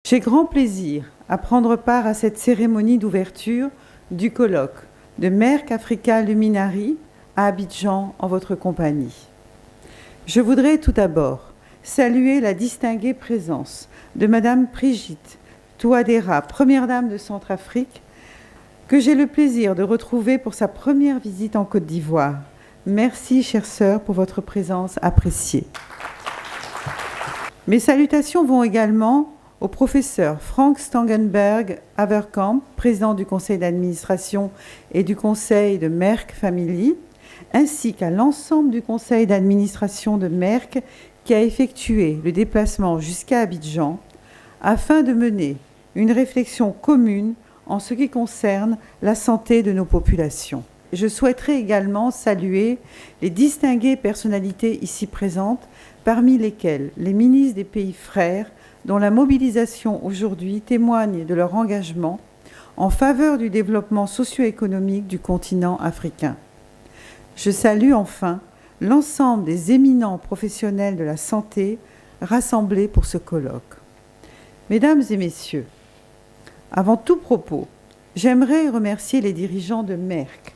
J'ai grand plaisir à prendre part à cette cérémonie d'ouverture du colloque de Merck Africa Luminary à Abidjan en votre compagnie. Je voudrais tout d'abord saluer la distinguée présence de Madame Brigitte Touadéra, Première Dame de Centrafrique, que j'ai le plaisir de retrouver pour sa première visite en Côte d'Ivoire. Merci, chère sœur, pour votre présence appréciée. Mes salutations vont également au professeur Frank Stangenberg Haverkamp, président du conseil d'administration et du conseil de Merck Family, ainsi qu'à l'ensemble du conseil d'administration de Merck qui a effectué le déplacement jusqu'à Abidjan afin de mener une réflexion commune en ce qui concerne la santé de nos populations. Je souhaiterais également saluer les distinguées personnalités ici présentes, parmi lesquelles les ministres des pays frères, dont la mobilisation aujourd'hui témoigne de leur engagement en faveur du développement socio-économique du continent africain. Je salue enfin l'ensemble des éminents professionnels de la santé rassemblés pour ce colloque. Mesdames et messieurs, avant tout propos, j'aimerais remercier les dirigeants de Merck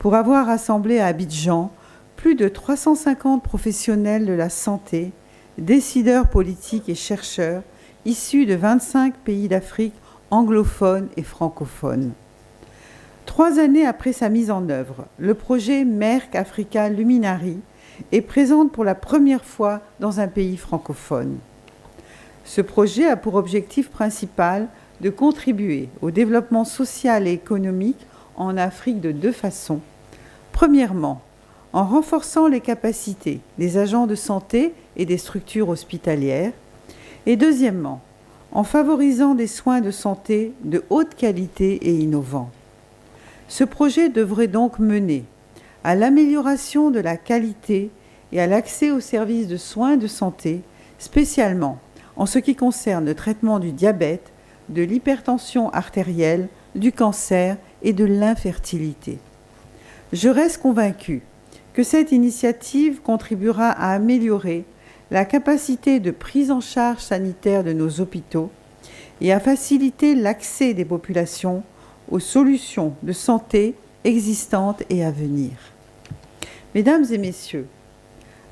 pour avoir rassemblé à Abidjan plus de 350 professionnels de la santé, décideurs politiques et chercheurs issus de 25 pays d'Afrique anglophones et francophones. 3 années après sa mise en œuvre, le projet Merck Africa Luminary est présent pour la première fois dans un pays francophone. Ce projet a pour objectif principal de contribuer au développement social et économique en Afrique de 2 façons. Premièrement, en renforçant les capacités des agents de santé et des structures hospitalières, et deuxièmement, en favorisant des soins de santé de haute qualité et innovants. Ce projet devrait donc mener à l'amélioration de la qualité et à l'accès aux services de soins de santé, spécialement en ce qui concerne le traitement du diabète, de l'hypertension artérielle, du cancer et de l'infertilité. Je reste convaincue que cette initiative contribuera à améliorer la capacité de prise en charge sanitaire de nos hôpitaux et à faciliter l'accès des populations aux solutions de santé existantes et à venir. Mesdames et messieurs,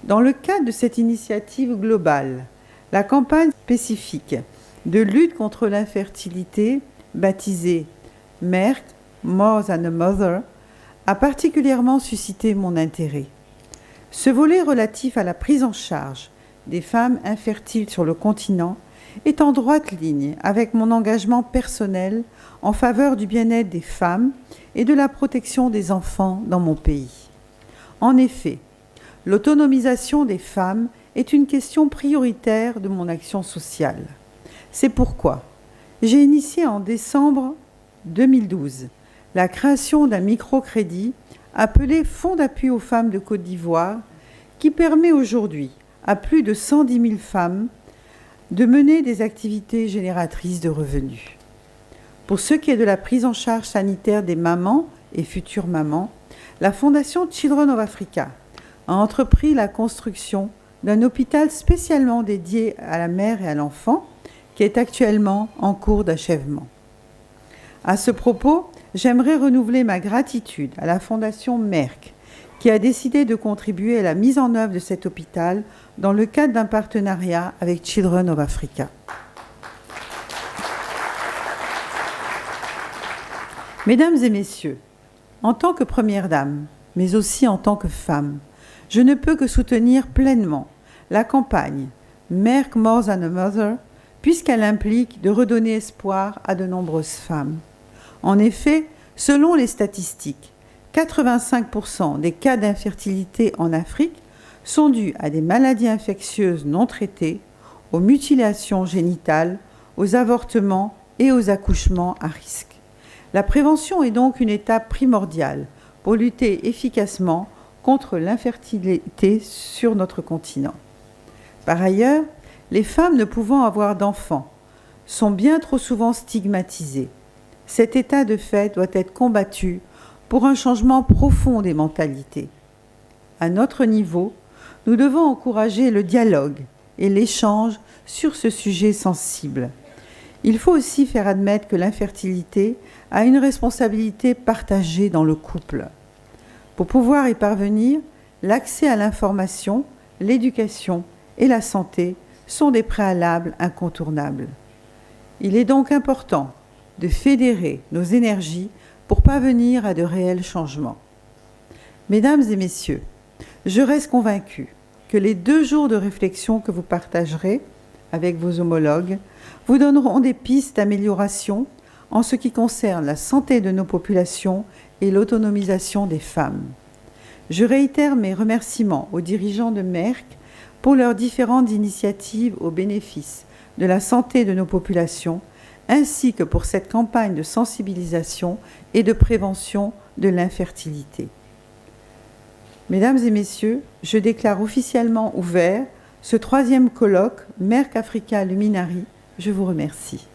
dans le cadre de cette initiative globale, la campagne spécifique de lutte contre l'infertilité, baptisée Merck More Than a Mother, a particulièrement suscité mon intérêt. Ce volet relatif à la prise en charge des femmes infertiles sur le continent est en droite ligne avec mon engagement personnel en faveur du bien-être des femmes et de la protection des enfants dans mon pays. En effet, l'autonomisation des femmes est une question prioritaire de mon action sociale. C'est pourquoi j'ai initié en décembre 2012 la création d'un microcrédit appelé Fonds d'appui aux femmes de Côte d'Ivoire qui permet aujourd'hui à plus de 110 000 femmes de mener des activités génératrices de revenus. Pour ce qui est de la prise en charge sanitaire des mamans et futures mamans, la Fondation Children of Africa a entrepris la construction d'un hôpital spécialement dédié à la mère et à l'enfant qui est actuellement en cours d'achèvement. À ce propos, j'aimerais renouveler ma gratitude à la Fondation Merck qui a décidé de contribuer à la mise en œuvre de cet hôpital dans le cadre d'un partenariat avec Children of Africa. Mesdames et messieurs, en tant que Première Dame, mais aussi en tant que femme, je ne peux que soutenir pleinement la campagne Merck More Than a Mother, puisqu'elle implique de redonner espoir à de nombreuses femmes. En effet, selon les statistiques, 85% des cas d'infertilité en Afrique sont dus à des maladies infectieuses non traitées, aux mutilations génitales, aux avortements et aux accouchements à risque. La prévention est donc une étape primordiale pour lutter efficacement contre l'infertilité sur notre continent. Par ailleurs, les femmes ne pouvant avoir d'enfants sont bien trop souvent stigmatisées. Cet état de fait doit être combattu pour un changement profond des mentalités. À notre niveau, nous devons encourager le dialogue et l'échange sur ce sujet sensible. Il faut aussi faire admettre que l'infertilité a une responsabilité partagée dans le couple. Pour pouvoir y parvenir, l'accès à l'information, l'éducation et la santé sont des préalables incontournables. Il est donc important de fédérer nos énergies pour parvenir à de réels changements. Mesdames et messieurs, je reste convaincue que les 2 jours de réflexion que vous partagerez avec vos homologues vous donneront des pistes d'amélioration en ce qui concerne la santé de nos populations et l'autonomisation des femmes. Je réitère mes remerciements aux dirigeants de Merck pour leurs différentes initiatives au bénéfice de la santé de nos populations, ainsi que pour cette campagne de sensibilisation et de prévention de l'infertilité. Mesdames et messieurs, je déclare officiellement ouvert ce 3e colloque Merck Africa Luminari. Je vous remercie.